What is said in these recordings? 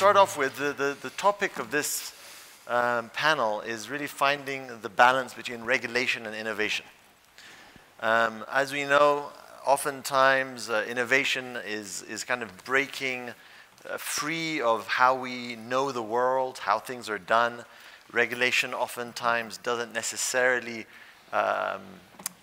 start off with, the topic of this panel is really finding the balance between regulation and innovation. As we know, oftentimes innovation is kind of breaking free of how we know the world, how things are done. Regulation oftentimes doesn't necessarily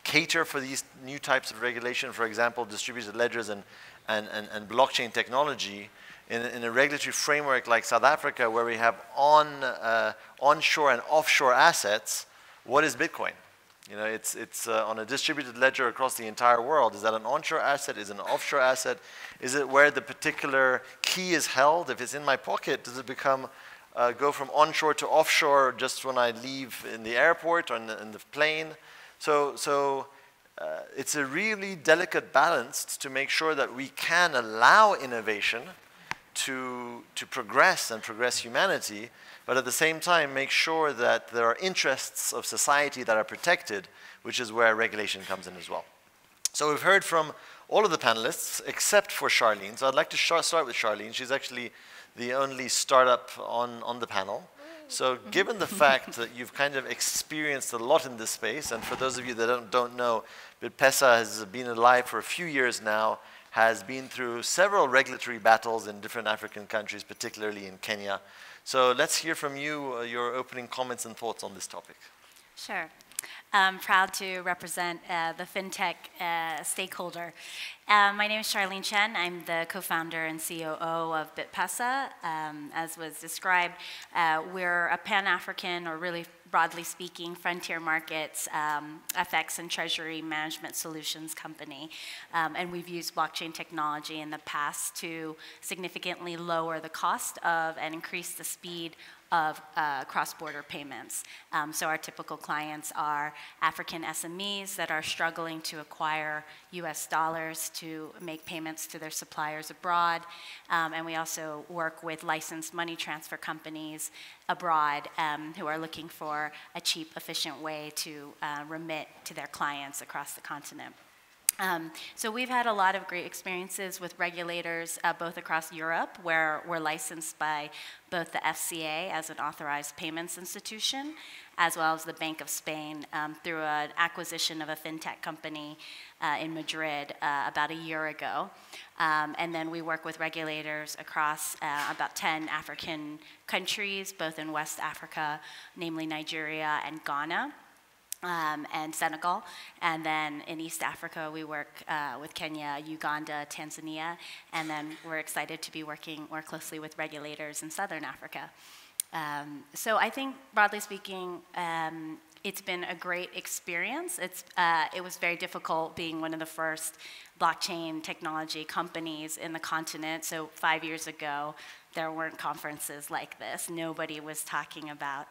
cater for these new types of regulation. For example, distributed ledgers and blockchain technology. In a regulatory framework like South Africa, where we have onshore and offshore assets, what is Bitcoin? You know, it's on a distributed ledger across the entire world. Is that an onshore asset? Is it an offshore asset? Is it where the particular key is held? If it's in my pocket, does it become go from onshore to offshore just when I leave in the airport or in the plane? So it's a really delicate balance to make sure that we can allow innovation to progress and progress humanity, but at the same time make sure that there are interests of society that are protected, which is where regulation comes in as well. So we've heard from all of the panelists except for Charlene. So I'd like to start with Charlene. She's actually the only startup on the panel. So given the fact that you've kind of experienced a lot in this space, and for those of you that don't know, BitPesa has been alive for a few years now, has been through several regulatory battles in different African countries, particularly in Kenya. So let's hear from you, your opening comments and thoughts on this topic. Sure. I'm proud to represent the Fintech stakeholder. My name is Charlene Chen. I'm the co-founder and COO of BitPesa. As was described, we're a Pan-African, or really broadly speaking, frontier markets, FX and treasury management solutions company. And we've used blockchain technology in the past to significantly lower the cost of and increase the speed of cross-border payments. So our typical clients are African SMEs that are struggling to acquire US dollars to make payments to their suppliers abroad. And we also work with licensed money transfer companies abroad who are looking for a cheap, efficient way to remit to their clients across the continent. So we've had a lot of great experiences with regulators both across Europe, where we're licensed by both the FCA as an authorized payments institution, as well as the Bank of Spain through an acquisition of a fintech company in Madrid about a year ago. And then we work with regulators across about 10 African countries, both in West Africa, namely Nigeria and Ghana. And Senegal, and then in East Africa we work with Kenya, Uganda, Tanzania, and then we're excited to be working more closely with regulators in Southern Africa. So I think, broadly speaking, it's been a great experience. It was very difficult being one of the first blockchain technology companies in the continent. So 5 years ago, there weren't conferences like this. Nobody was talking about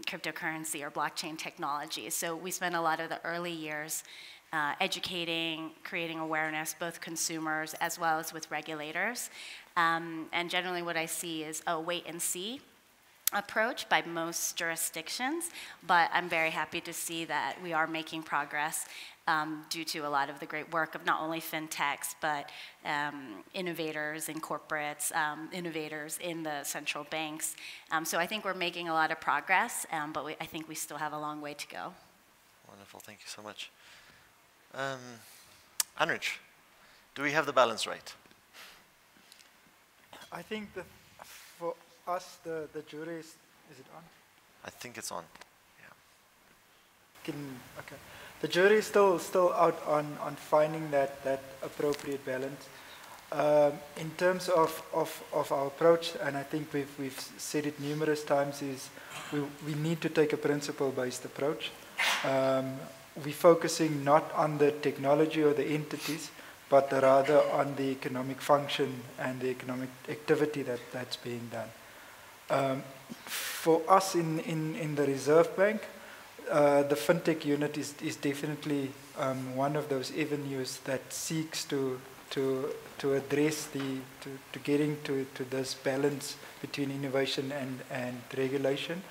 cryptocurrency or blockchain technology. So we spent a lot of the early years educating, creating awareness, both consumers as well as with regulators. And generally what I see is a wait and see approach by most jurisdictions, but I'm very happy to see that we are making progress due to a lot of the great work of not only fintechs, but innovators in corporates, innovators in the central banks. So I think we're making a lot of progress, but I think we still have a long way to go. Wonderful, thank you so much. ANRICH, do we have the balance right? I think that for us, the jury is it on? I think it's on. Okay. The jury is still out on finding that appropriate balance. In terms of our approach, and I think we've said it numerous times, is we need to take a principle-based approach. We're focusing not on the technology or the entities, but rather on the economic function and the economic activity that's being done. For us in the Reserve Bank, the fintech unit is definitely one of those avenues that seeks to address to getting to this balance between innovation and regulation,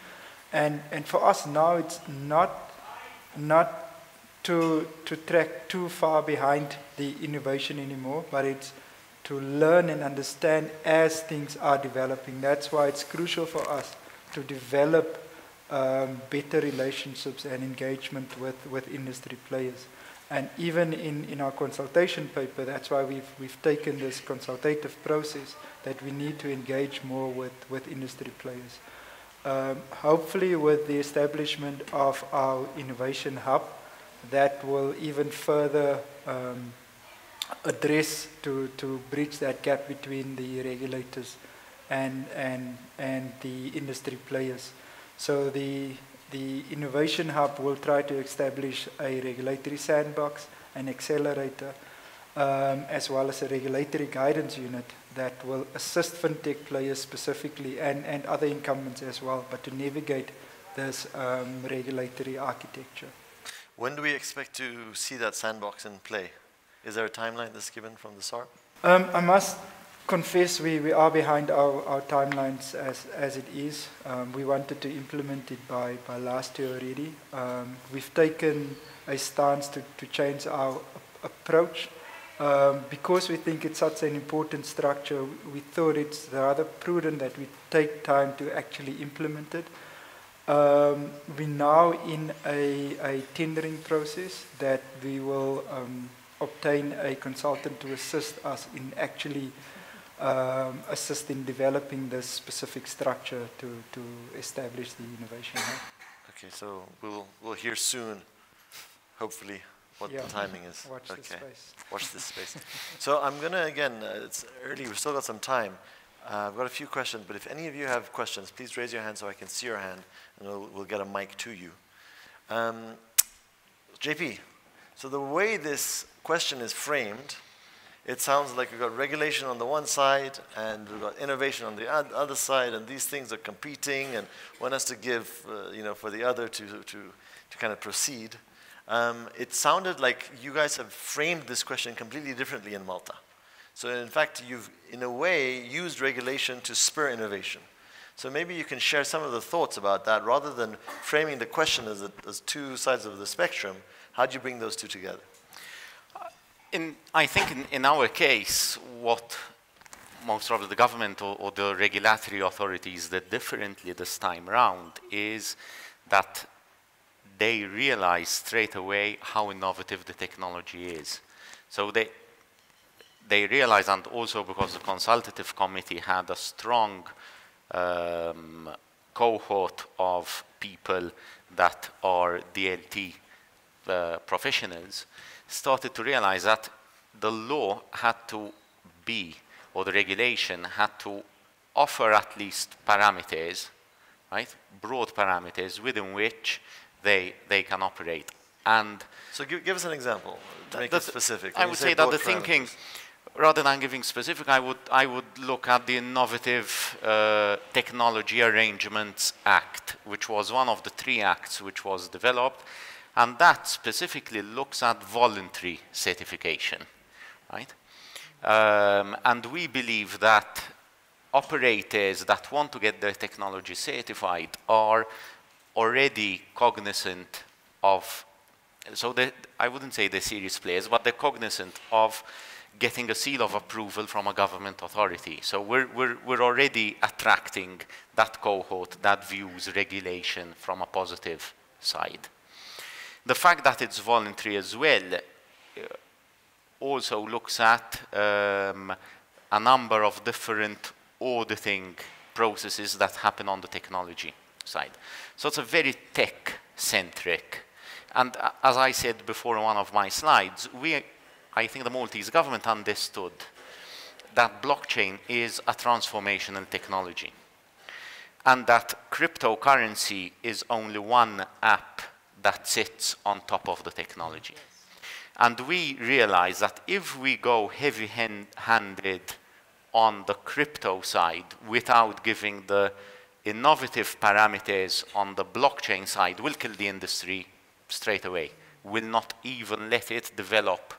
and for us now it's not to track too far behind the innovation anymore, but it's learn and understand as things are developing. That's why it's crucial for us to develop better relationships and engagement with industry players. And even in our consultation paper, that's why we've taken this consultative process, that we need to engage more with industry players. Hopefully with the establishment of our innovation hub, that will even further address to bridge that gap between the regulators and the industry players. So the Innovation Hub will try to establish a regulatory sandbox, an accelerator, as well as a regulatory guidance unit that will assist fintech players specifically and other incumbents as well, but to navigate this regulatory architecture. When do we expect to see that sandbox in play? Is there a timeline that's given from the SARB? I must confess we are behind our timelines as it is. We wanted to implement it by last year already. We've taken a stance to change our approach. Because we think it's such an important structure, we thought it's rather prudent that we take time to actually implement it. We're now in a tendering process that we will obtain a consultant to assist us in actually assist in developing this specific structure to establish the innovation hub. Okay, so we'll hear soon, hopefully, what the timing is. Watch this space. Watch this space. So I'm going to, again, it's early, we've still got some time. I've got a few questions, but if any of you have questions, please raise your hand so I can see your hand, and we'll get a mic to you. JP, so the way this question is framed, it sounds like we've got regulation on the one side, and we've got innovation on the other side, and these things are competing, and one has to give, for the other to kind of proceed. It sounded like you guys have framed this question completely differently in Malta. So in fact, you've, in a way, used regulation to spur innovation. So maybe you can share some of the thoughts about that, rather than framing the question as two sides of the spectrum. How do you bring those two together? I think in our case, what most of the government or the regulatory authorities did differently this time around is that they realized straight away how innovative the technology is. So they realized, and also because the consultative committee had a strong cohort of people that are DLT professionals, started to realize that the law had to be, or the regulation had to offer at least parameters, right? Broad parameters within which they can operate. And so give us an example to make it specific. I would say that the thinking, rather than giving specific, I would look at the Innovative Technology Arrangements Act, which was one of the 3 acts which was developed, and that specifically looks at voluntary certification, right? And we believe that operators that want to get their technology certified are already cognizant of, so I wouldn't say they're serious players, but they're cognizant of getting a seal of approval from a government authority. So we're already attracting that cohort that views regulation from a positive side. The fact that it's voluntary as well also looks at a number of different auditing processes that happen on the technology side. So it's a very tech-centric. And as I said before in one of my slides, I think the Maltese government understood that blockchain is a transformational technology, and that cryptocurrency is only one app that sits on top of the technology. And we realize that if we go heavy-handed on the crypto side without giving the innovative parameters on the blockchain side, we'll kill the industry straight away. We'll not even let it develop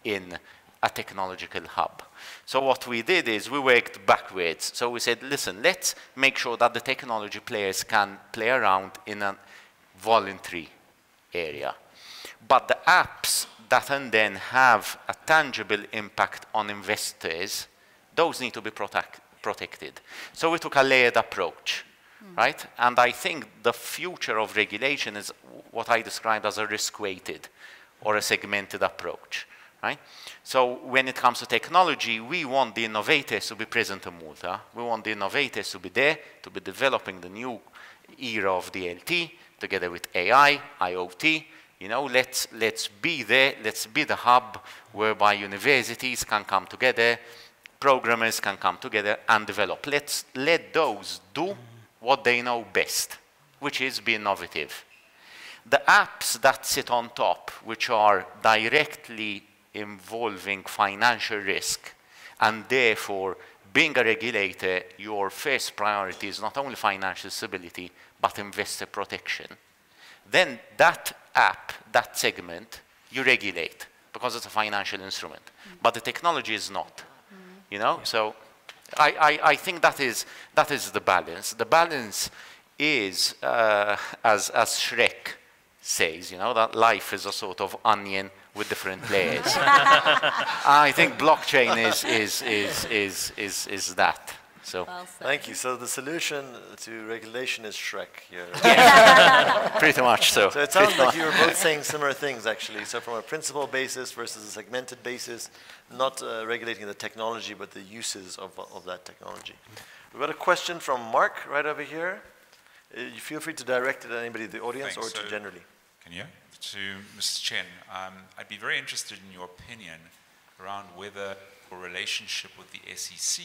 in a technological hub. So what we did is we worked backwards. So we said, listen, let's make sure that the technology players can play around in a voluntary area. But the apps that then have a tangible impact on investors, those need to be protected. So we took a layered approach, right? And I think the future of regulation is what I described as a risk-weighted or a segmented approach, right? So when it comes to technology, we want the innovators to be present in Malta. We want the innovators to be there, to be developing the new era of DLT, together with AI, IoT. You know, let's be there, let's be the hub whereby universities can come together, programmers can come together and develop. Let's let those do what they know best, which is be innovative. The apps that sit on top, which are directly involving financial risk, and therefore, being a regulator, your first priority is not only financial stability, but investor protection. Then that app, that segment, you regulate, because it's a financial instrument. But the technology is not, you know? So I think that is the balance. The balance is, as Shrek says, you know, that life is a sort of onion with different layers. I think blockchain is that. So Well said. Thank you. So the solution to regulation is Shrek here. pretty much so. So it sounds like you were both saying similar things, actually. So from a principle basis versus a segmented basis, not regulating the technology, but the uses of that technology. We've got a question from Mark right over here. You feel free to direct it at anybody in the audience. Thanks. Or to generally. Can you? To Mr. Chen, I'd be very interested in your opinion around whether your relationship with the SEC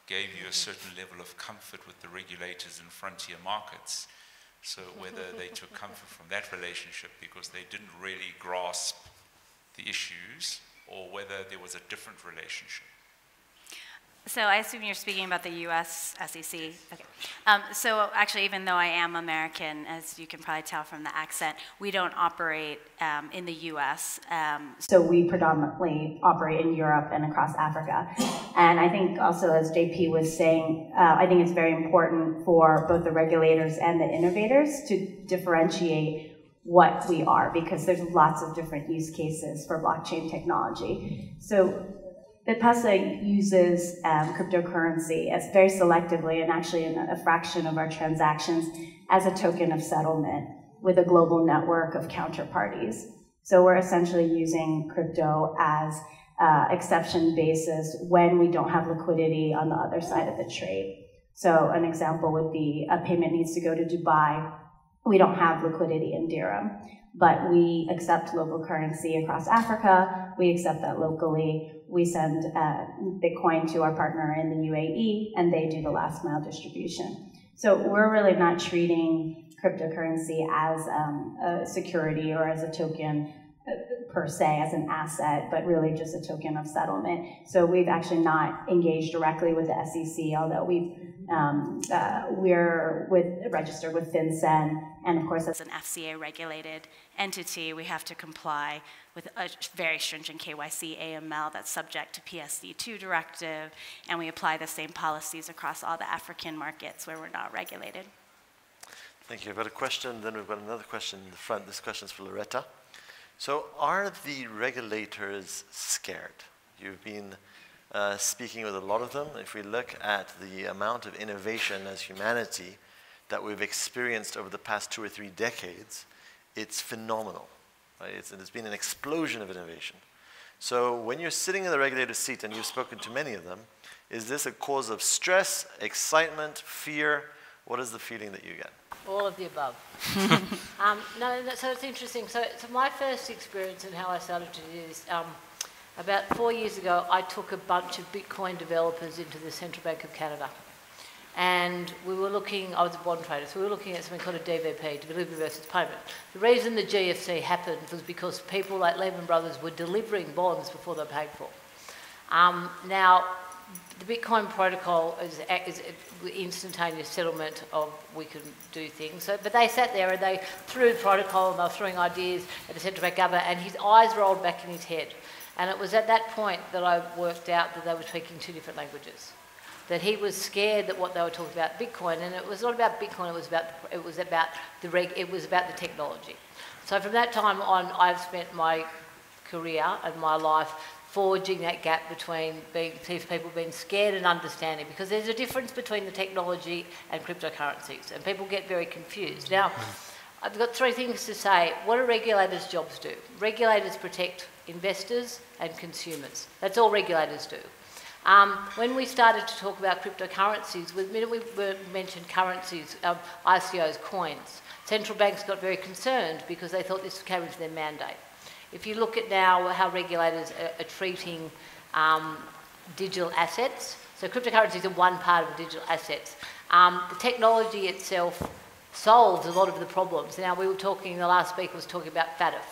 gave you a certain level of comfort with the regulators in frontier markets. So whether they took comfort from that relationship because they didn't really grasp the issues, or whether there was a different relationship. So I assume you're speaking about the U.S. SEC. Okay. So actually, even though I am American, as you can probably tell from the accent, we don't operate in the U.S. So we predominantly operate in Europe and across Africa. And I think also, as JP was saying, I think it's very important for both the regulators and the innovators to differentiate what we are, because there's lots of different use cases for blockchain technology. So BitPesa uses cryptocurrency as very selectively, and actually in a fraction of our transactions, as a token of settlement with a global network of counterparties. So we're essentially using crypto as exception basis when we don't have liquidity on the other side of the trade. So an example would be a payment needs to go to Dubai. We don't have liquidity in dirham, but we accept local currency across Africa. We accept that locally. We send Bitcoin to our partner in the UAE, and they do the last mile distribution. So we're really not treating cryptocurrency as a security or as a token per se, as an asset, but really just a token of settlement. So we've actually not engaged directly with the SEC, although we're registered with FinCEN, and of course as an FCA regulated entity, we have to comply with a very stringent KYC AML that's subject to PSD2 directive, and we apply the same policies across all the African markets where we're not regulated. Thank you. I've got a question, then we've got another question in the front. This question is for Loretta. So are the regulators scared? You've been speaking with a lot of them. If we look at the amount of innovation as humanity that we've experienced over the past 2 or 3 decades, it's phenomenal. Right? There's been an explosion of innovation. So when you're sitting in the regulator's seat, and you've spoken to many of them, is this a cause of stress, excitement, fear? What is the feeling that you get? All of the above. So it's interesting. So my first experience and how I started to do this, about 4 years ago, I took a bunch of Bitcoin developers into the Central Bank of Canada. And we were looking, I was a bond trader, so we were looking at something called a DVP, delivery versus payment. The reason the GFC happened was because people like Lehman Brothers were delivering bonds before they paid for. Now, the Bitcoin protocol is instantaneous settlement of we can do things. So, but they sat there and they threw the protocol and they were throwing ideas at the central bank governor, and his eyes rolled back in his head. And it was at that point that I worked out that they were speaking 2 different languages. that he was scared that what they were talking about Bitcoin, and it was not about Bitcoin, it was about the technology. So from that time on, I've spent my career and my life forging that gap between people being scared and understanding, because there's a difference between the technology and cryptocurrencies, and people get very confused. Now, I've got three things to say. What do regulators' jobs do? Regulators protect investors and consumers. That's all regulators do. When we started to talk about cryptocurrencies, the minute we mentioned currencies, ICOs, coins, central banks got very concerned because they thought this came into their mandate. If you look at now how regulators are treating digital assets, so cryptocurrencies are one part of digital assets. The technology itself solves a lot of the problems. Now, we were talking, the last speaker was talking about FATF.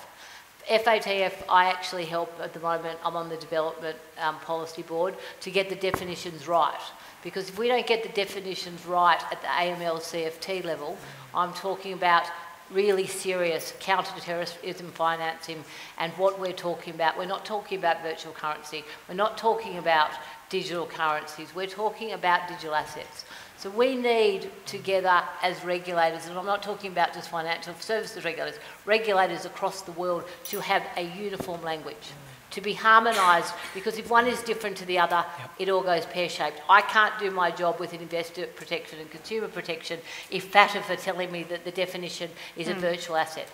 FATF, I actually help at the moment, I'm on the development policy board, to get the definitions right. Because if we don't get the definitions right at the AML CFT level, I'm talking about really serious counter-terrorism financing, and what we're talking about, we're not talking about virtual currency, we're not talking about digital currencies, we're talking about digital assets. So we need together as regulators, and I'm not talking about just financial services regulators, regulators across the world, to have a uniform language, to be harmonised, because if one is different to the other, it all goes pear-shaped. I can't do my job with investor protection and consumer protection if FATF are telling me that the definition is a virtual asset.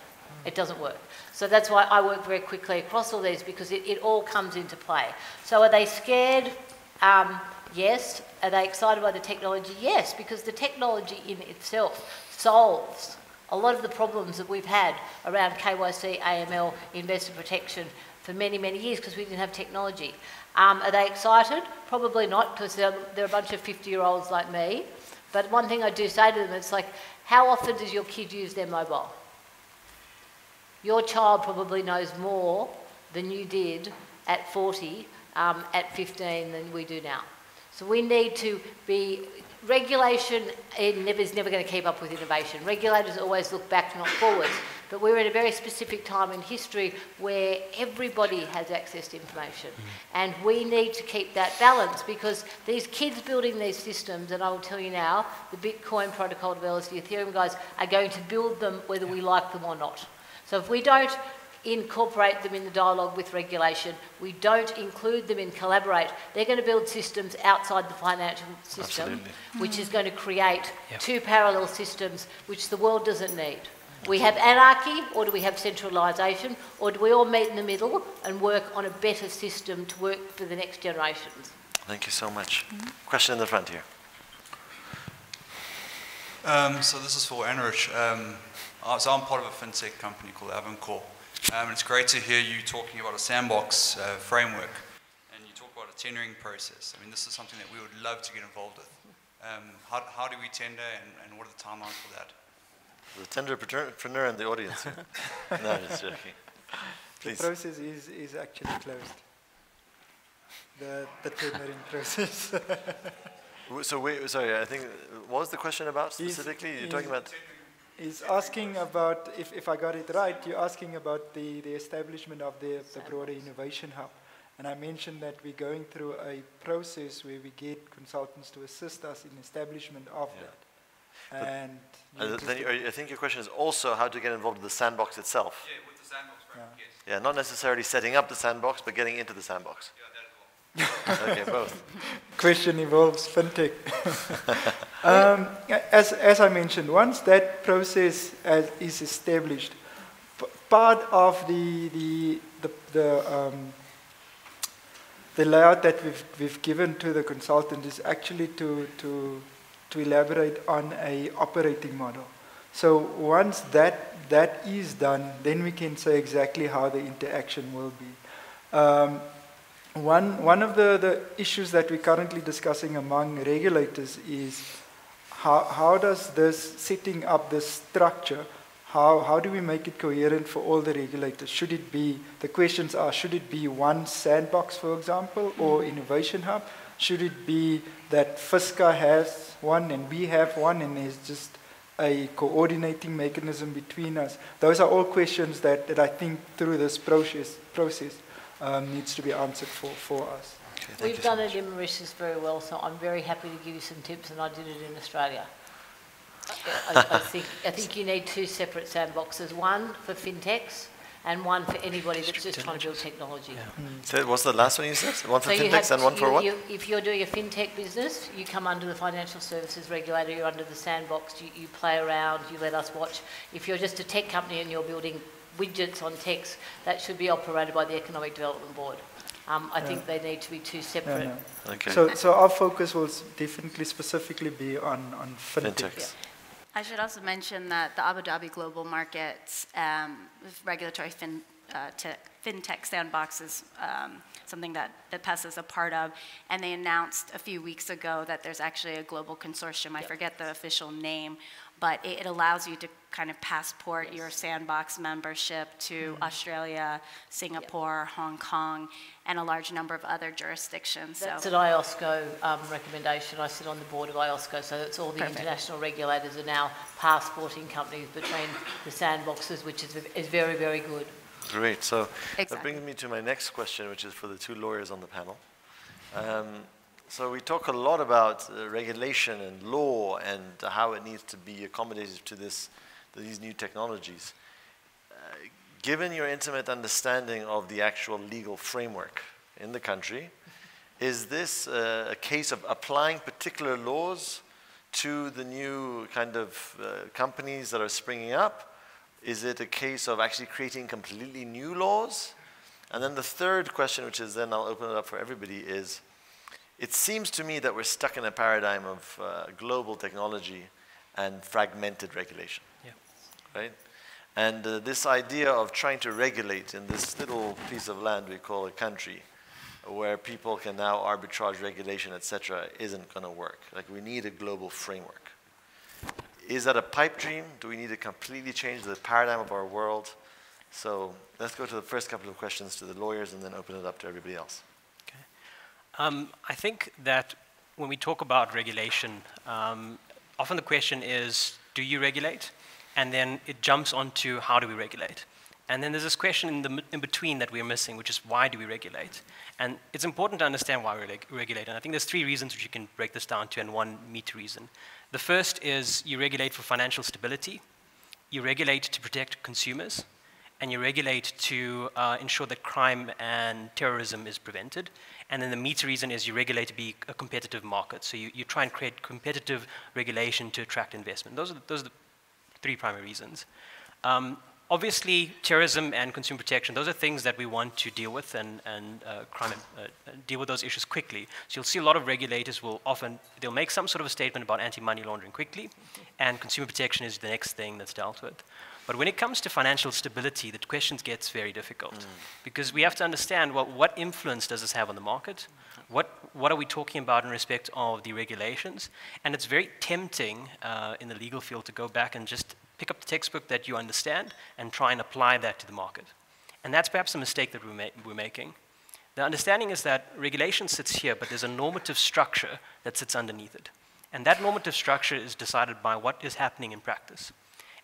It doesn't work. So that's why I work very quickly across all these, because it all comes into play. So are they scared? Yes. Are they excited by the technology? Yes, because the technology in itself solves a lot of the problems that we've had around KYC, AML, investor protection for many, many years, because we didn't have technology. Are they excited? Probably not, because they're a bunch of 50-year-olds like me. But one thing I do say to them, it's like, how often does your kid use their mobile? Your child probably knows more than you did at 40, at 15 than we do now. So we need to be, regulation is never going to keep up with innovation. Regulators always look back, not forwards. But we're in a very specific time in history where everybody has access to information. And we need to keep that balance, because these kids building these systems, and I will tell you now, the Bitcoin protocol developers, the Ethereum guys, are going to build them whether we like them or not. So if we don't incorporate them in the dialogue with regulation, we don't include them in collaborate, they're going to build systems outside the financial system, which is going to create two parallel systems which the world doesn't need. We have anarchy, or do we have centralisation, or do we all meet in the middle and work on a better system to work for the next generations? Thank you so much. Question in the front here. So this is for ANRICH. So I'm part of a fintech company called Avancore. And it's great to hear you talking about a sandbox framework, and you talk about a tendering process. I mean, this is something that we would love to get involved with. How do we tender, and what are the timelines for that? The tenderpreneur in the audience here. No, just joking. Please. The process is actually closed. The tendering process. So wait, sorry, I think, what was the question about specifically? You're talking about... He's asking about, if I got it right, you're asking about the establishment of the broader innovation hub. And I mentioned that we're going through a process where we get consultants to assist us in establishment of that. And I think your question is also how to get involved in the sandbox itself. Yeah, with the sandbox, right? Yes. Yeah, not necessarily setting up the sandbox, but getting into the sandbox. Yeah, that as well. Okay, both. Question involves fintech. As I mentioned, once that process is established, part of the layout that we've given to the consultant is actually to elaborate on a operating model. So once that is done, then we can say exactly how the interaction will be. One of the issues that we're currently discussing among regulators is how does this setting up this structure, how do we make it coherent for all the regulators? Should it be, the questions are, should it be one sandbox, for example, or innovation hub? Should it be that FISCA has one and we have one and there's just a coordinating mechanism between us? Those are all questions that I think through this process needs to be answered for us. We've done it in Mauritius very well, so I'm very happy to give you some tips, and I did it in Australia. I think you need two separate sandboxes, one for fintechs and one for anybody that's just trying to build technology. So what's the last one you said? One for So fintechs and one for what? If you're doing a fintech business, you come under the financial services regulator, you're under the sandbox, you play around, you let us watch. If you're just a tech company and you're building widgets on techs, that should be operated by the Economic Development Board. I think they need to be two separate. Okay. So our focus will definitely specifically be on fintechs. I should also mention that the Abu Dhabi Global Markets regulatory fintech sandbox is something that BitPesa is a part of, and they announced a few weeks ago that there's actually a global consortium. I forget the official name, but it allows you to kind of passport your sandbox membership to Australia, Singapore, Hong Kong, and a large number of other jurisdictions. That's an IOSCO recommendation. I sit on the board of IOSCO, so it's all the international regulators are now passporting companies between the sandboxes, which is very, very good. Great. So that brings me to my next question, which is for the two lawyers on the panel. So we talk a lot about regulation and law and how it needs to be accommodated to these new technologies. Given your intimate understanding of the actual legal framework in the country, is this a case of applying particular laws to the new kind of companies that are springing up? Is it a case of actually creating completely new laws? And then the third question, which is then I'll open it up for everybody, is it seems to me that we're stuck in a paradigm of global technology and fragmented regulation, right? And this idea of trying to regulate in this little piece of land we call a country, where people can now arbitrage regulation, etc., isn't going to work. Like, we need a global framework. Is that a pipe dream? Do we need to completely change the paradigm of our world? So let's go to the first couple of questions to the lawyers and then open it up to everybody else. Okay. I think that when we talk about regulation, often the question is, do you regulate? And then it jumps onto how do we regulate? And then there's this question in between that we're missing, which is why do we regulate? And it's important to understand why we regulate. And I think there's three reasons which you can break this down to, and one meat reason. The first is you regulate for financial stability, you regulate to protect consumers, and you regulate to ensure that crime and terrorism is prevented. And then the meat reason is you regulate to be a competitive market. So you try and create competitive regulation to attract investment. Those are the three primary reasons. Obviously, terrorism and consumer protection, those are things that we want to deal with and deal with those issues quickly. So you'll see a lot of regulators they'll make some sort of a statement about anti-money laundering quickly, and consumer protection is the next thing that's dealt with. But when it comes to financial stability, the question gets very difficult because we have to understand, well, what influence does this have on the market? What are we talking about in respect of the regulations? And it's very tempting in the legal field to go back and just pick up the textbook that you understand and try and apply that to the market. And that's perhaps a mistake that we're making. The understanding is that regulation sits here, but there's a normative structure that sits underneath it. And that normative structure is decided by what is happening in practice.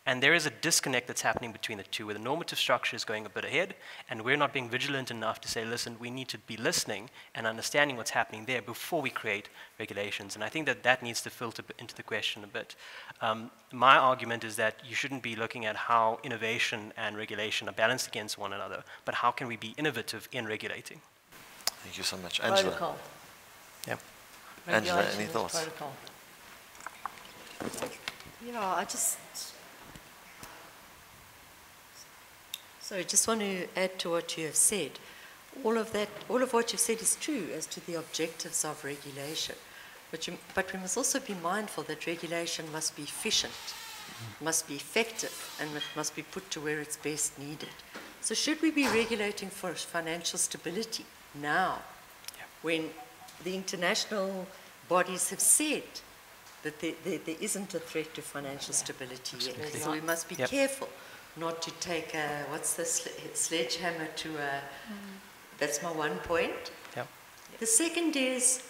And there is a disconnect that's happening between the two, where the normative structure is going a bit ahead, and we're not being vigilant enough to say, listen, we need to be listening and understanding what's happening there before we create regulations. And I think that needs to filter into the question a bit. My argument is that you shouldn't be looking at how innovation and regulation are balanced against one another, but how can we be innovative in regulating? Thank you so much. Angela. Protocol. Yeah. Angela, any thoughts? Protocol. You know, I just want to add to what you have said. All of what you've said is true as to the objectives of regulation. But we must also be mindful that regulation must be efficient, must be effective, and it must be put to where it's best needed. So should we be regulating for financial stability now, when the international bodies have said that there isn't a threat to financial stability yet? So we must be careful not to take sledgehammer to a... That's my one point. Yep. The second is,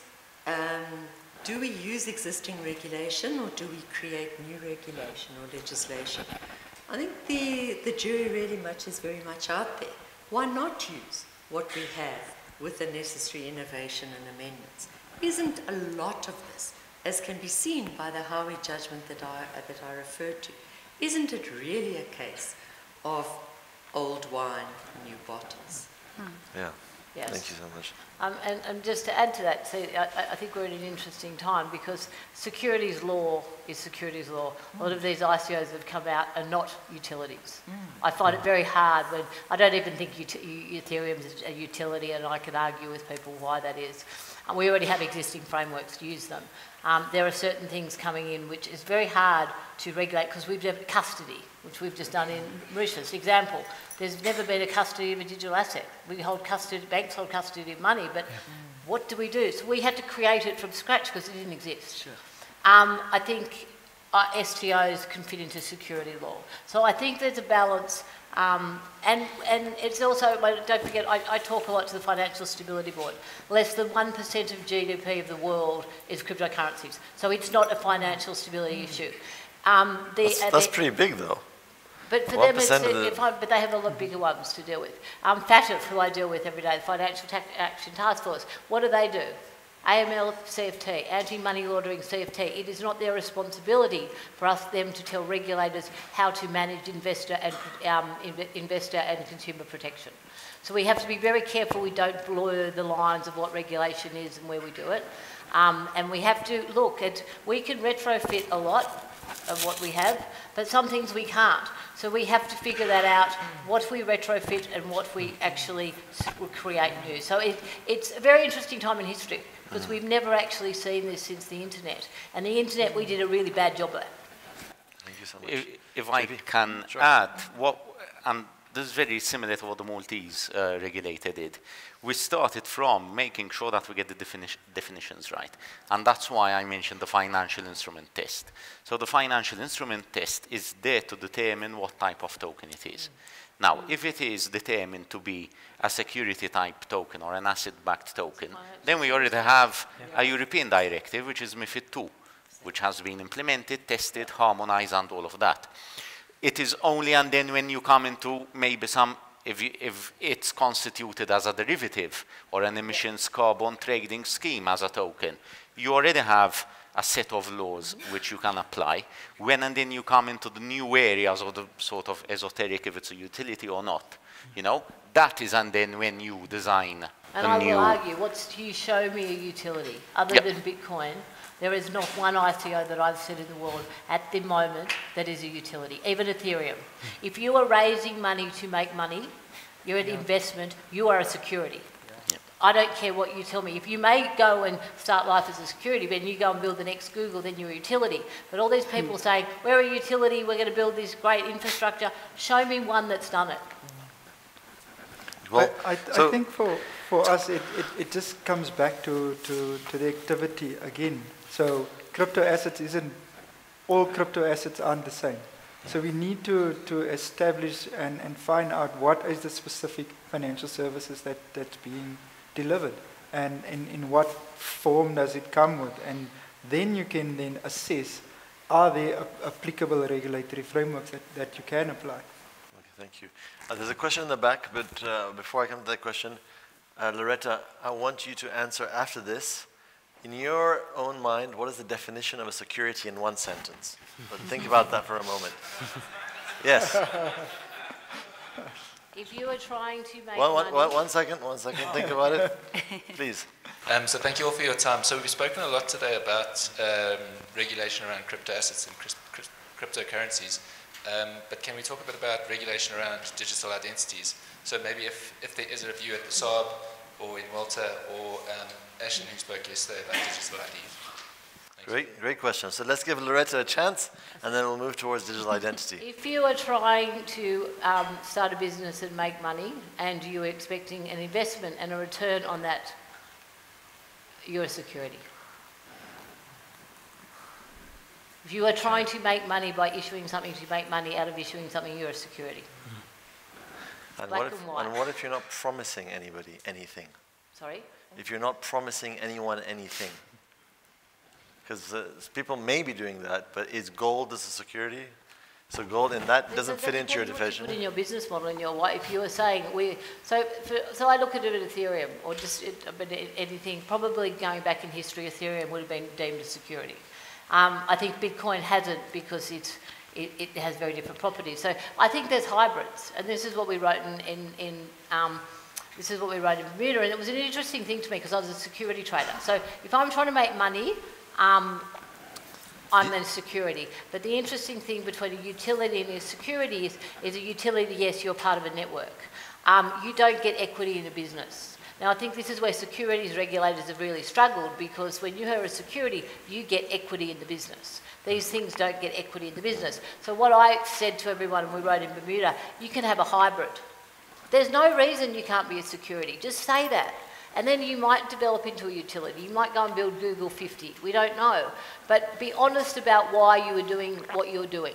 do we use existing regulation or do we create new regulation or legislation? I think the jury really is very much out there. Why not use what we have with the necessary innovation and amendments. Isn't a lot of this, as can be seen by the Howie judgment that I referred to, isn't it really a case of old wine, new bottles? Yeah. Yes. Thank you so much. And just to add to that, see, I think we're in an interesting time because securities law is securities law. A lot of these ICOs that have come out are not utilities. I find it very hard when, I don't even think Ethereum is a utility, and I can argue with people why that is. We already have existing frameworks to use them. There are certain things coming in which is very hard to regulate because we've got custody, which we've just done in Mauritius. Example, there's never been a custody of a digital asset. We hold custody, banks hold custody of money, but what do we do? So we had to create it from scratch because it didn't exist. Sure. I think STOs can fit into security law. So I think there's a balance. And it's also, don't forget, I talk a lot to the Financial Stability Board. Less than 1% of GDP of the world is cryptocurrencies. So it's not a financial stability issue. That's pretty big, though. But for them, but they have a lot bigger ones to deal with. FATF, who I deal with every day, the Financial Action Task Force, what do? AML, CFT, anti-money laundering, CFT. It is not their responsibility for them to tell regulators how to manage investor and consumer protection. So we have to be very careful we don't blur the lines of what regulation is and where we do it. And we have to look at, we can retrofit a lot of what we have, but some things we can't. So we have to figure that out, what we retrofit and what we actually create new. So it's a very interesting time in history because we've never actually seen this since the internet. And the internet, we did a really bad job of it. Thank you so much. If I can add, and this is very similar to what the Maltese regulator did. We started from making sure that we get the definitions right. And that's why I mentioned the financial instrument test. So the financial instrument test is there to determine what type of token it is. Now, if it is determined to be a security type token or an asset-backed token, then we already have a European directive, which is MiFID II, which has been implemented, tested, harmonized, and all of that. It is only and then when you come into maybe some, if it's constituted as a derivative or an emissions carbon trading scheme as a token, you already have a set of laws which you can apply. When and then you come into the new areas of the sort of esoteric, if it's a utility or not, you know, that is and then when you design and I will argue, you show me a utility other than Bitcoin. There is not one ICO that I've seen in the world at the moment that is a utility, even Ethereum. If you are raising money to make money, you're an investment, you are a security. I don't care what you tell me. If you may go and start life as a security, then you go and build the next Google, then you're a utility. But all these people saying, we're a utility, we're going to build this great infrastructure, show me one that's done it. Well, I think for us, it just comes back to the activity again. So crypto assets all crypto assets aren't the same. So we need to establish and find out what is the specific financial services that's being delivered and in what form does it come with. And then you can then assess, are there applicable regulatory frameworks that you can apply? Okay, thank you. There's a question in the back, but before I come to that question, Loretta, I want you to answer after this. In your own mind, what is the definition of a security in one sentence? But think about that for a moment. Yes. If you are trying to make money... One second, think about it, please. So thank you all for your time. So we've spoken a lot today about regulation around crypto assets and cryptocurrencies. But can we talk a bit about regulation around digital identities? So maybe if there is a review at the SARB or in Malta or ASHLIN, who spoke yesterday about digital ID. Great question. So let's give Loretta a chance, and then we'll move towards digital identity. If you are trying to start a business and make money, and you're expecting an investment and a return on that, you're a security. If you are trying to make money by issuing something to make money out of issuing something, you're a security. And what if you're not promising anybody anything? Sorry? If you're not promising anyone anything? Because people may be doing that, but is gold as a security? So gold, and that doesn't fit into your definition. Put in your business model, in your way. If you were saying so I look at it at Ethereum or just anything. Probably going back in history, Ethereum would have been deemed a security. I think Bitcoin hasn't because it has very different properties. So I think there's hybrids, and this is what we wrote this is what we wrote in Bermuda, and it was an interesting thing to me because I was a security trader. So if I'm trying to make money, I'm in security. But the interesting thing between a utility and a security is a utility, yes, you're part of a network. You don't get equity in a business. Now, I think this is where securities regulators have really struggled, because when you are a security, you get equity in the business. These things don't get equity in the business. So what I said to everyone when we wrote in Bermuda, you can have a hybrid. There's no reason you can't be a security. Just say that. And then you might develop into a utility. You might go and build Google 50. We don't know. But be honest about why you are doing what you're doing.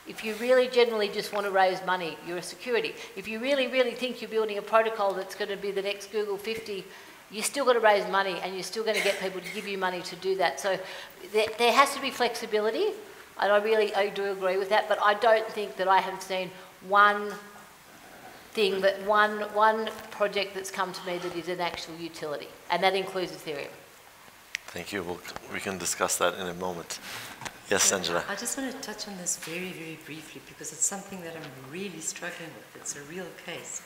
If you really generally just want to raise money, you're a security. If you really, really think you're building a protocol that's going to be the next Google 50, you're still got to raise money, and you're still going to get people to give you money to do that. So there has to be flexibility, and I do agree with that, but I don't think that I have seen one thing, that one project that's come to me that is an actual utility, and that includes Ethereum. Thank you. We can discuss that in a moment. Yes, Angela. I just want to touch on this very, very briefly, because it's something that I'm really struggling with. It's a real case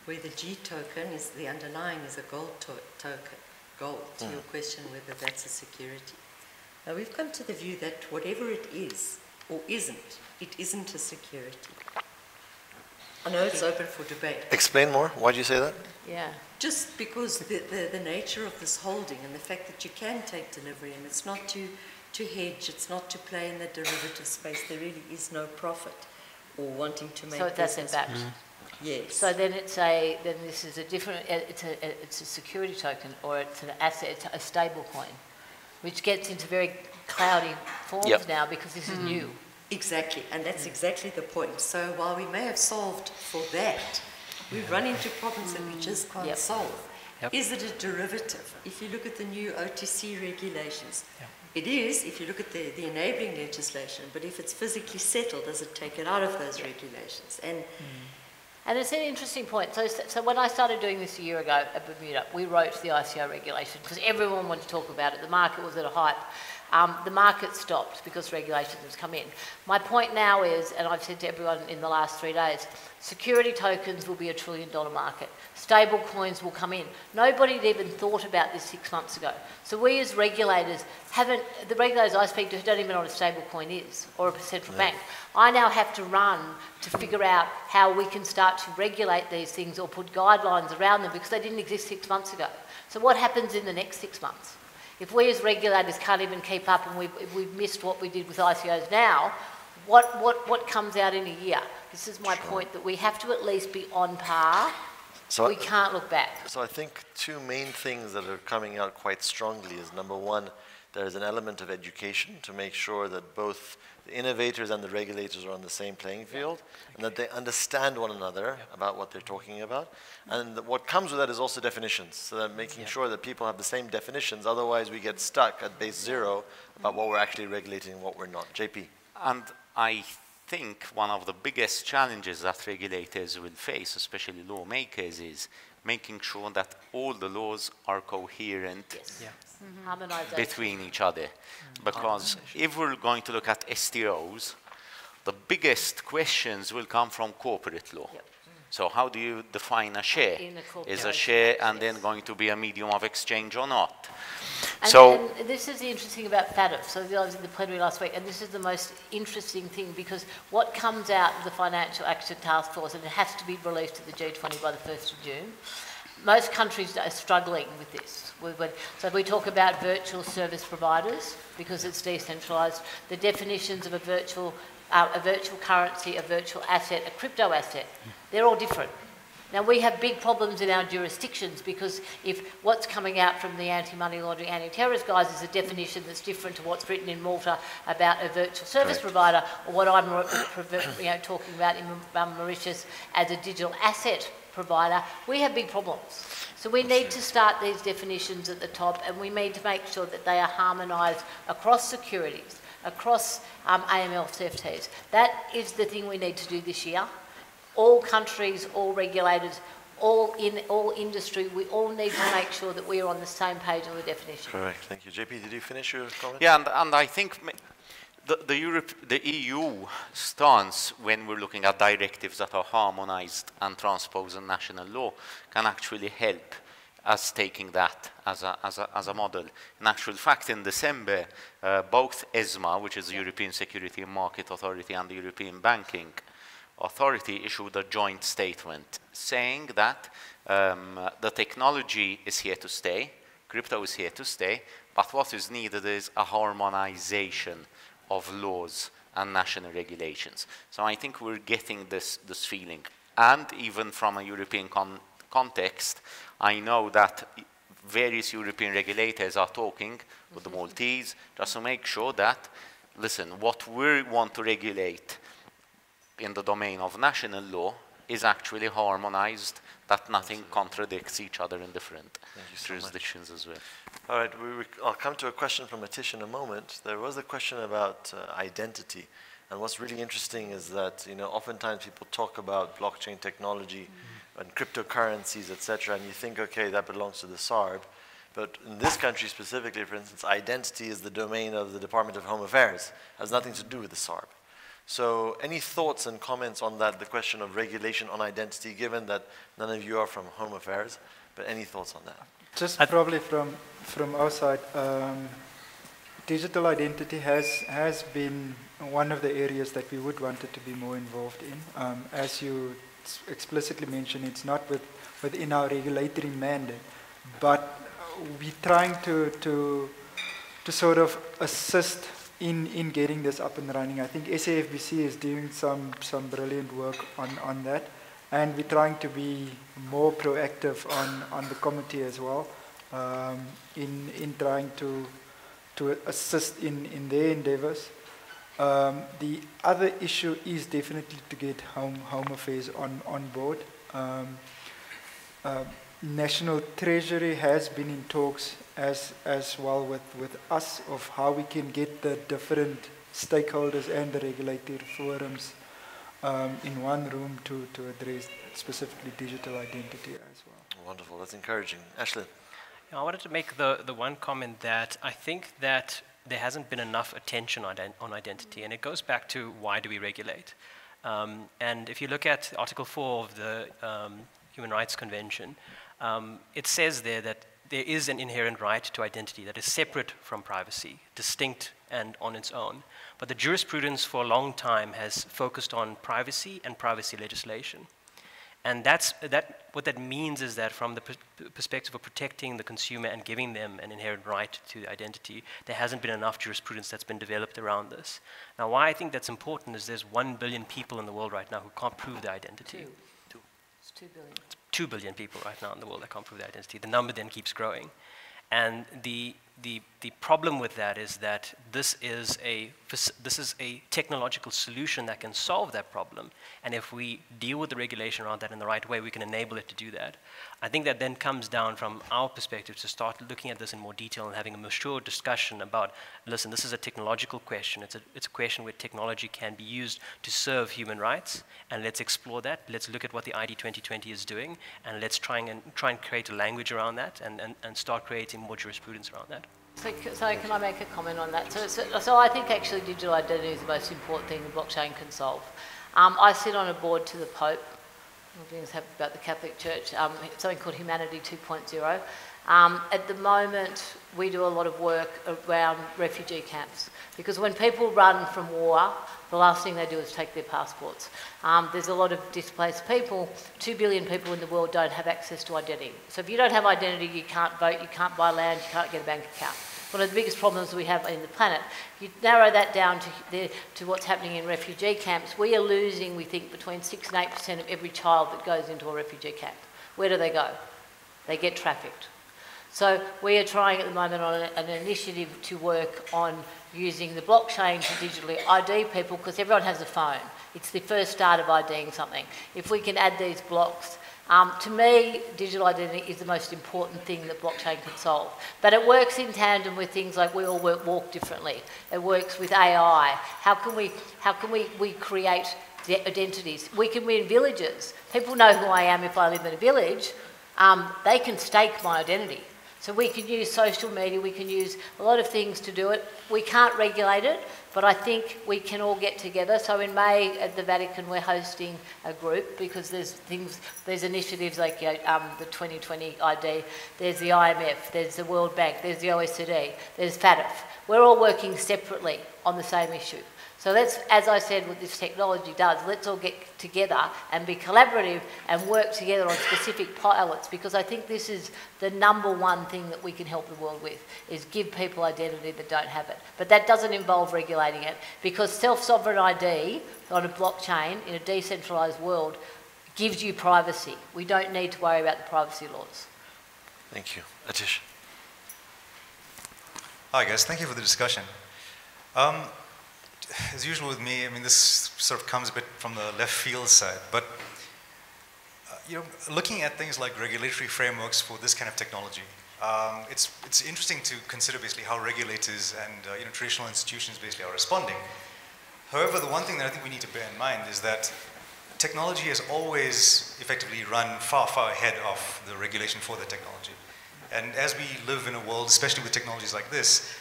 where the G token is the underlying is a gold token. Gold, to your question whether that's a security. Now, we've come to the view that whatever it is or isn't, it isn't a security. I know it's open for debate. Explain more. Why do you say that? Yeah. Just because the nature of this holding and the fact that you can take delivery, and it's not to hedge, it's not to play in the derivative space. There really is no profit or wanting to make. So it's asset backed. Yes. So then this is a different. It's a security token, or it's an asset, it's a stable coin, which gets into very cloudy forms now because this is new. Exactly, and that's exactly the point. So while we may have solved for that, we've run into problems that we just can't solve. Is it a derivative? If you look at the new OTC regulations, it is, if you look at the enabling legislation, but if it's physically settled, does it take it out of those regulations? And it's an interesting point. So when I started doing this a year ago at Bermuda, we wrote the ICO regulation because everyone wanted to talk about it. The market was at a hype. The market stopped because regulations have come in. My point now is, and I've said to everyone in the last 3 days, security tokens will be $1 trillion market. Stable coins will come in. Nobody had even thought about this 6 months ago. So we as regulators the regulators I speak to don't even know what a stable coin is, or a central bank. I now have to run to figure out how we can start to regulate these things or put guidelines around them, because they didn't exist 6 months ago. So what happens in the next 6 months? If we as regulators can't even keep up, and we've missed what we did with ICOs now, what comes out in a year? This is my point, that we have to at least be on par. So we can't look back. So I think two main things that are coming out quite strongly is, number one, there's an element of education to make sure that both the innovators and the regulators are on the same playing field, and that they understand one another about what they're talking about. And what comes with that is also definitions, so that making sure that people have the same definitions, otherwise we get stuck at base zero about what we're actually regulating and what we're not. JP. And I think one of the biggest challenges that regulators will face, especially lawmakers, is making sure that all the laws are coherent between each other. Because if we're going to look at STOs, the biggest questions will come from corporate law. So how do you define a share? Is a share and then going to be a medium of exchange or not? And this is the interesting about FATF. So I was in the plenary last week, and this is the most interesting thing, because what comes out of the Financial Action Task Force, and it has to be released to the G20 by the 1st of June, most countries are struggling with this. So we talk about virtual service providers, because it's decentralised. The definitions of a virtual currency, a virtual asset, a crypto asset, they're all different. Now, we have big problems in our jurisdictions, because if what's coming out from the anti-money laundering, anti-terrorist guys is a definition that's different to what's written in Malta about a virtual service provider, or what I'm talking about in Mauritius as a digital asset provider, we have big problems. So we need to start these definitions at the top, and we need to make sure that they are harmonised across securities, across AML CFTs. That is the thing we need to do this year. All countries, all regulators, all industry, we all need to make sure that we are on the same page on the definition. Correct, thank you. JP, did you finish your comment? Yeah, and I think the EU stance, when we're looking at directives that are harmonized and transposed in national law, can actually help us taking that as a model. In actual fact, in December, both ESMA, which is the European Security and Market Authority, and the European Banking Authority issued a joint statement saying that the technology is here to stay, crypto is here to stay, but what is needed is a harmonization of laws and national regulations. So I think we're getting this feeling. And even from a European context, I know that various European regulators are talking with the Maltese just to make sure that, listen, what we want to regulate in the domain of national law is actually harmonized, that nothing contradicts each other in different jurisdictions as well. All right, I'll come to a question from Atish in a moment. There was a question about identity. And what's really interesting is that, you know, oftentimes people talk about blockchain technology and cryptocurrencies, etc., and you think, okay, that belongs to the SARB. But in this country specifically, for instance, identity is the domain of the Department of Home Affairs. It has nothing to do with the SARB. So any thoughts and comments on that, the question of regulation on identity, given that none of you are from Home Affairs, but any thoughts on that? Just probably from our side, digital identity has been one of the areas that we would want it to be more involved in. As you explicitly mentioned, it's not within our regulatory mandate, but we're trying to sort of assist in getting this up and running. I think SAFBC is doing some brilliant work on that, and we're trying to be more proactive on the committee as well, in trying to assist in their endeavors. The other issue is definitely to get Home Affairs on board. National Treasury has been in talks as well with us of how we can get the different stakeholders and the regulatory forums in one room to address specifically digital identity as well. Wonderful, that's encouraging. ASHLIN. I wanted to make the one comment that I think that there hasn't been enough attention on identity, and it goes back to why do we regulate? And if you look at Article 4 of the Human Rights Convention, it says there that there is an inherent right to identity that is separate from privacy, distinct and on its own. But the jurisprudence for a long time has focused on privacy and privacy legislation. And what that means is that from the perspective of protecting the consumer and giving them an inherent right to identity, there hasn't been enough jurisprudence that's been developed around this. Now, why I think that's important is there's 1 billion people in the world right now who can't prove their identity. It's 2 billion. 2 billion people right now in the world that can't prove their identity. The number then keeps growing. And the problem with that is that this is a technological solution that can solve that problem. And if we deal with the regulation around that in the right way, we can enable it to do that. I think that then comes down from our perspective to start looking at this in more detail and having a mature discussion about, listen, this is a technological question. It's a question where technology can be used to serve human rights, and let's explore that. Let's look at what the ID 2020 is doing, and let's try and create a language around that and start creating more jurisprudence around that. So can I make a comment on that? So I think actually digital identity is the most important thing the blockchain can solve. I sit on a board to the Pope, things happen about the Catholic Church, something called Humanity 2.0. At the moment, we do a lot of work around refugee camps, because when people run from war, the last thing they do is take their passports. There's a lot of displaced people. 2 billion people in the world don't have access to identity. So if you don't have identity, you can't vote, you can't buy land, you can't get a bank account. One of the biggest problems we have in the planet. You narrow that down to what's happening in refugee camps. We are losing, we think, between 6 and 8% of every child that goes into a refugee camp. Where do they go? They get trafficked. So we are trying at the moment on an initiative to work on using the blockchain to digitally ID people, because everyone has a phone. It's the first start of IDing something. If we can add these blocks, To me, digital identity is the most important thing that blockchain can solve. But it works in tandem with things like we all walk differently. It works with AI. How can we create the identities? We can be in villages. People know who I am if I live in a village. They can stake my identity. So we can use social media, we can use a lot of things to do it. We can't regulate it, but I think we can all get together. So in May at the Vatican, we're hosting a group because there's initiatives like the 2020 ID, there's the IMF, there's the World Bank, there's the OECD, there's FATF. We're all working separately on the same issue. So let's, as I said, what this technology does, let's all get together and be collaborative and work together on specific pilots, because I think this is the #1 thing that we can help the world with, is give people identity that don't have it. But that doesn't involve regulating it, because self-sovereign ID on a blockchain in a decentralised world gives you privacy. We don't need to worry about the privacy laws. Thank you. Atish. Hi guys, thank you for the discussion. As usual with me, I mean, this sort of comes a bit from the left field side, but you know, looking at things like regulatory frameworks for this kind of technology, it's interesting to consider basically how regulators and you know, traditional institutions basically are responding. However, the one thing that I think we need to bear in mind is that technology has always effectively run far, far ahead of the regulation for the technology. And as we live in a world, especially with technologies like this,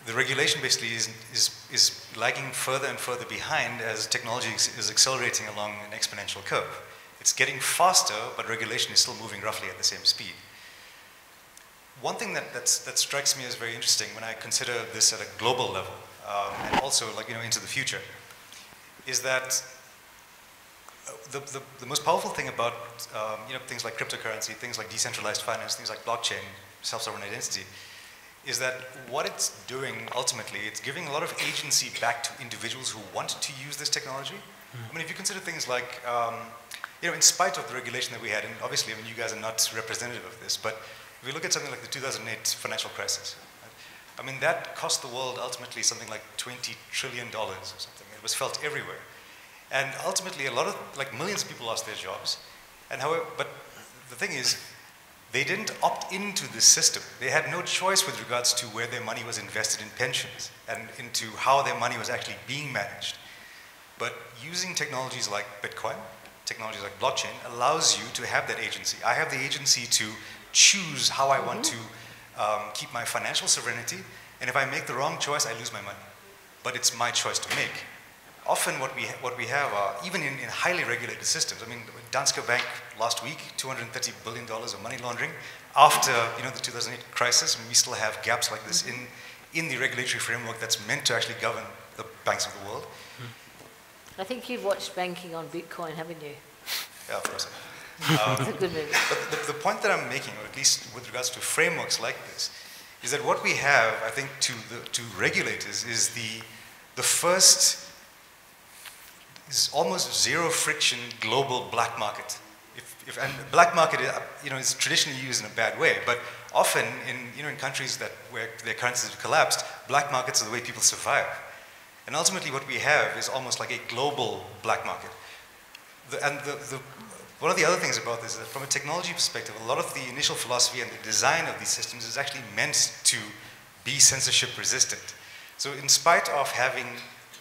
the regulation basically is lagging further and further behind as technology is accelerating along an exponential curve. It's getting faster, but regulation is still moving roughly at the same speed. One thing that strikes me as very interesting when I consider this at a global level, and also like, you know, into the future, is that the most powerful thing about you know, things like cryptocurrency, things like decentralized finance, things like blockchain, self-sovereign identity, is that what it's doing ultimately, it's giving a lot of agency back to individuals who want to use this technology. I mean, if you consider things like, you know, in spite of the regulation that we had, and obviously, I mean, you guys are not representative of this, but if we look at something like the 2008 financial crisis, right? I mean, that cost the world ultimately something like $20 trillion or something. It was felt everywhere. And ultimately, a lot of, like, millions of people lost their jobs. And however, but the thing is, they didn't opt into this system. They had no choice with regards to where their money was invested in pensions and into how their money was actually being managed. But using technologies like Bitcoin, technologies like blockchain, allows you to have that agency. I have the agency to choose how I want to keep my financial sovereignty, and if I make the wrong choice, I lose my money. But it's my choice to make. Often what we have are, even in highly regulated systems, I mean, Danske Bank last week, $230 billion of money laundering. After, you know, the 2008 crisis, we still have gaps like this in the regulatory framework that's meant to actually govern the banks of the world. I think you've watched Banking on Bitcoin, haven't you? Yeah, of course. It's a good movie. But the point that I'm making, or at least with regards to frameworks like this, is that what we have, I think, to regulators is the first is almost zero friction global black market. And black market, you know, is traditionally used in a bad way, but often in countries where their currencies have collapsed, black markets are the way people survive. And ultimately, what we have is almost like a global black market. One of the other things about this is that from a technology perspective, a lot of the initial philosophy and the design of these systems is actually meant to be censorship resistant. So in spite of having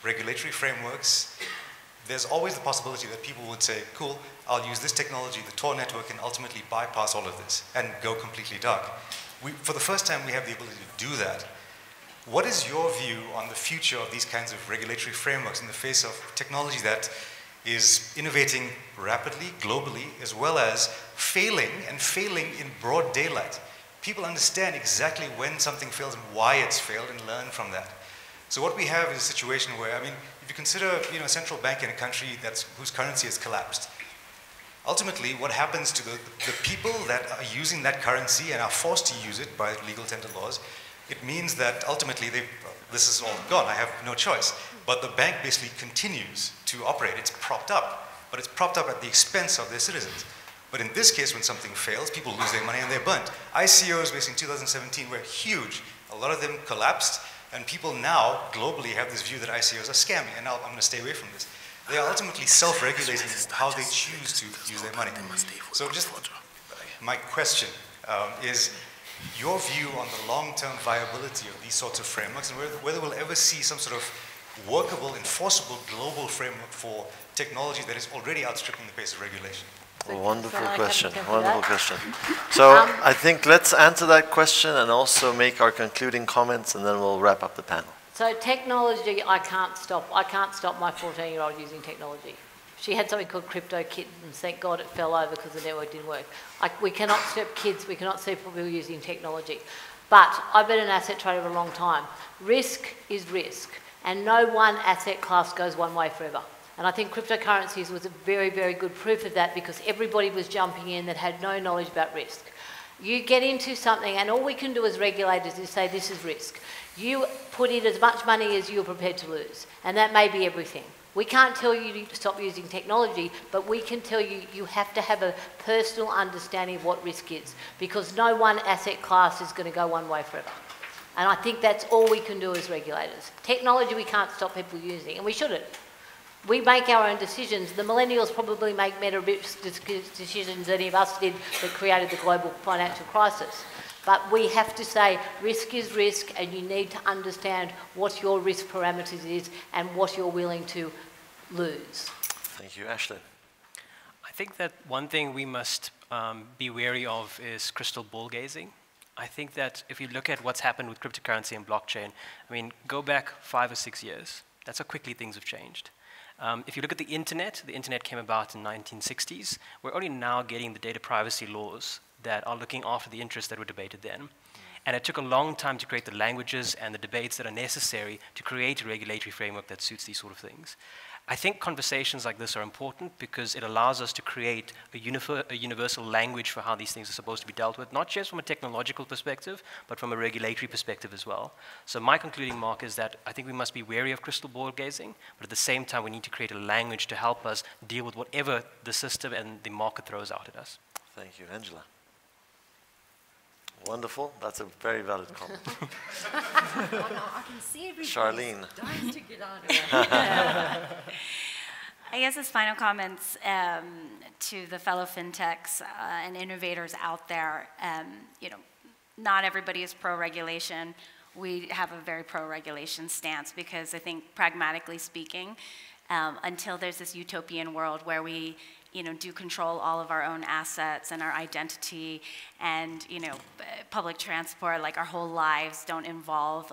regulatory frameworks, there's always the possibility that people would say, cool, I'll use this technology, the Tor network, and ultimately bypass all of this and go completely dark. For the first time, we have the ability to do that. What is your view on the future of these kinds of regulatory frameworks in the face of technology that is innovating rapidly, globally, as well as failing in broad daylight? People understand exactly when something fails and why it's failed and learn from that. So what we have is a situation where, I mean, if you consider, you know, a central bank in a country whose currency has collapsed, ultimately what happens to the people that are using that currency and are forced to use it by legal tender laws, it means that ultimately this is all gone, I have no choice. But the bank basically continues to operate. It's propped up, but it's propped up at the expense of their citizens. But in this case, when something fails, people lose their money and they're burnt. ICOs basically in 2017 were huge. A lot of them collapsed, and people now globally have this view that ICOs are scammy, and I'm going to stay away from this. they are ultimately self-regulating how they choose to use their money. So just my question is your view on the long-term viability of these sorts of frameworks, and whether we'll ever see some sort of workable, enforceable global framework for technology that is already outstripping the pace of regulation. Wonderful question, wonderful question. So I think let's answer that question and also make our concluding comments, and then we'll wrap up the panel. So technology, I can't stop. I can't stop my 14-year-old using technology. She had something called Crypto Kittens. Thank God it fell over because the network didn't work. We cannot stop kids. We cannot stop people using technology. But I've been an asset trader for a long time. Risk is risk, and no one asset class goes one way forever. And I think cryptocurrencies was a very, very good proof of that, because everybody was jumping in that had no knowledge about risk. You get into something and all we can do as regulators is say this is risk. You put in as much money as you're prepared to lose, and that may be everything. We can't tell you to stop using technology, but we can tell you you have to have a personal understanding of what risk is, because no one asset class is going to go one way forever. And I think that's all we can do as regulators. Technology we can't stop people using, and we shouldn't. We make our own decisions. The millennials probably make better decisions than any of us did that created the global financial crisis. But we have to say risk is risk, and you need to understand what your risk parameters is and what you're willing to lose. Thank you. ASHLIN. I think that one thing we must be wary of is crystal ball gazing. I think that if you look at what's happened with cryptocurrency and blockchain, I mean, go back 5 or 6 years. That's how quickly things have changed. If you look at the internet came about in the 1960s. We're only now getting the data privacy laws that are looking after the interests that were debated then. And it took a long time to create the languages and the debates that are necessary to create a regulatory framework that suits these sort of things. I think conversations like this are important because it allows us to create a universal language for how these things are supposed to be dealt with, not just from a technological perspective, but from a regulatory perspective as well. So my concluding mark is that I think we must be wary of crystal ball gazing, but at the same time we need to create a language to help us deal with whatever the system and the market throws out at us. Thank you. Angela. Wonderful. That's a very valid comment. Oh, no, I can see everything. CHARLENE. Dying to get out of here. I guess as final comments to the fellow fintechs and innovators out there, you know, not everybody is pro-regulation. We have a very pro-regulation stance because I think, pragmatically speaking, until there's this utopian world where we do control all of our own assets and our identity, and public transport, like our whole lives don't involve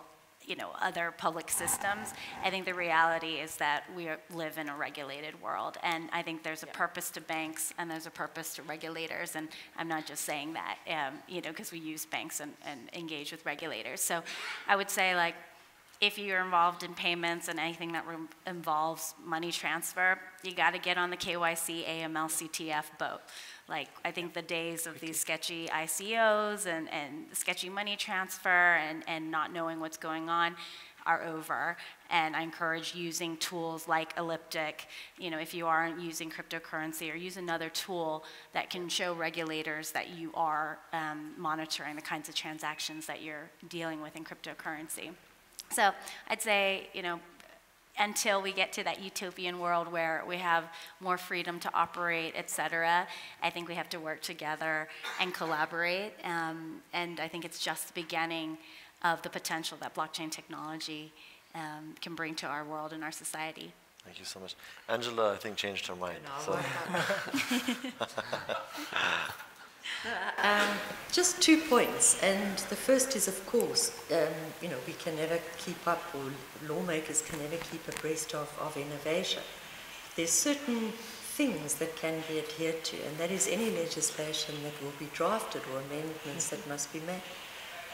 other public systems. I think the reality is that we live in a regulated world, and I think there's a purpose to banks and there's a purpose to regulators, and I'm not just saying that because we use banks and engage with regulators. So I would say, like, if you're involved in payments and anything that involves money transfer, you got to get on the KYC, AML, CTF boat. Like, I think the days of these sketchy ICOs and sketchy money transfer and not knowing what's going on are over. And I encourage using tools like Elliptic. If you aren't using cryptocurrency, or use another tool that can show regulators that you are monitoring the kinds of transactions that you're dealing with in cryptocurrency. So I'd say, until we get to that utopian world where we have more freedom to operate, et cetera, I think we have to work together and collaborate. And I think it's just the beginning of the potential that blockchain technology can bring to our world and our society. Thank you so much. Angela, I think, changed her mind. So. Just 2 points, and the first is, of course, we can never keep up, or lawmakers can never keep abreast of innovation. There's certain things that can be adhered to, and that is any legislation that will be drafted or amendments that must be made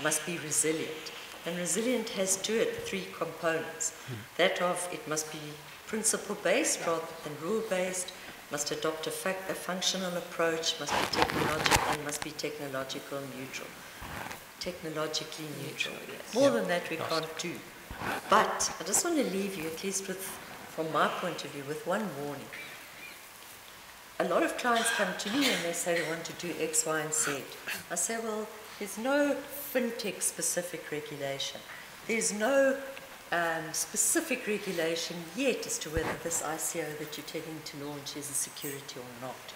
must be resilient. And resilient has to it 3 components. That of it must be principle-based rather than rule-based, must adopt a functional approach, must be technological neutral. Technologically neutral. More than that we can't do. But I just want to leave you, at least with, from my point of view, with one warning. A lot of clients come to me and they say they want to do X, Y, and Z. I say, well, there's no fintech specific regulation. There's no specific regulation yet as to whether this ICO that you're telling to launch is a security or not.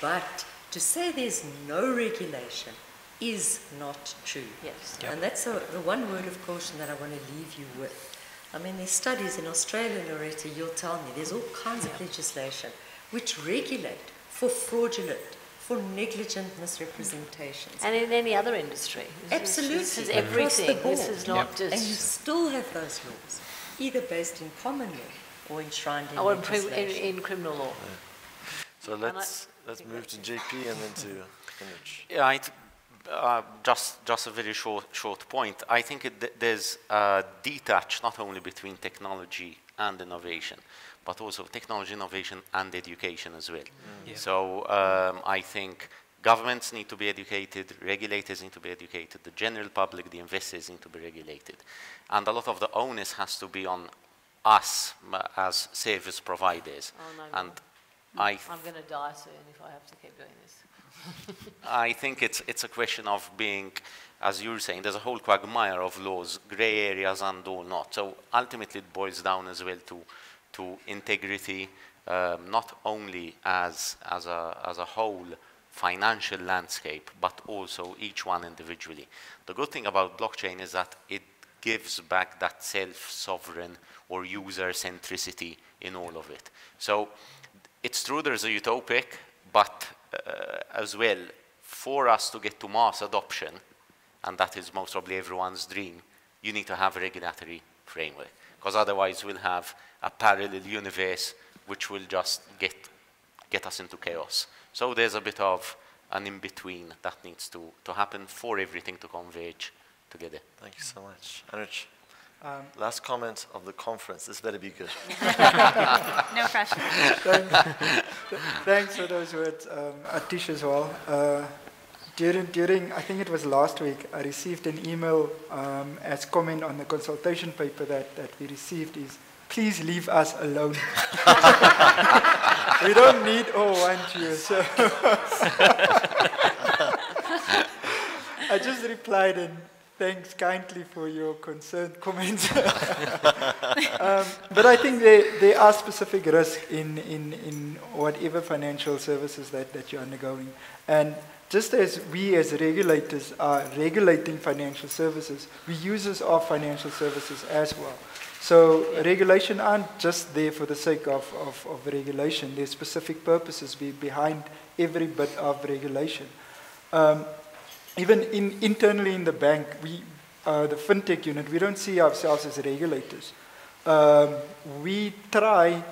But to say there's no regulation is not true. Yes. Yep. And that's the one word of caution that I want to leave you with. I mean, there's studies in Australia, Loretta, you'll tell me, there's all kinds of legislation which regulate for fraudulent, for negligent misrepresentations. And in any other industry. Absolutely. This is everything. This is not just... And you still have those laws, either based in common law or enshrined in legislation. In criminal law. Yeah. So let's move to JP and then to Finish. Yeah, just a very short point. I think there's a detach not only between technology and innovation, but also technology, innovation, and education as well. Yeah. So I think governments need to be educated, regulators need to be educated, the general public, the investors need to be regulated. And a lot of the onus has to be on us as service providers. Oh, no, and I'm going to die soon if I have to keep doing this. I think it's a question of being, as you were saying, there's a whole quagmire of laws, grey areas and all not. So ultimately it boils down as well to integrity, not only as a whole financial landscape, but also each one individually. The good thing about blockchain is that it gives back that self-sovereign or user centricity in all of it. So it's true there's a utopic, but as well, for us to get to mass adoption, and that is most probably everyone's dream, you need to have a regulatory framework, because otherwise we'll have a parallel universe which will just get us into chaos. So there's a bit of an in-between that needs to happen for everything to converge together. Thank you so much. ANRICH, last comment of the conference. This better be good. No pressure. Thanks for those words, Atish as well. During, I think it was last week, I received an email as comment on the consultation paper that we received is, please leave us alone. We don't need or want you. So I just replied and thanks kindly for your concerned comments. But I think there are specific risks in whatever financial services that you're undergoing. And just as we as regulators are regulating financial services, we users of financial services as well. So regulation aren't just there for the sake of regulation. There's specific purposes behind every bit of regulation. Even internally in the bank, the Fintech unit, we don't see ourselves as regulators. We try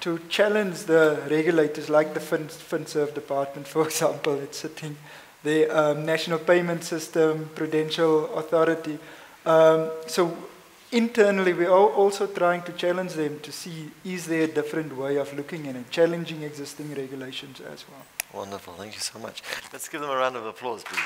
to challenge the regulators, like the FinServ department, for example, it's sitting, the National Payment System, Prudential Authority. So internally, we are also trying to challenge them to see, is there a different way of looking at it, challenging existing regulations as well. Wonderful, thank you so much. Let's give them a round of applause, please.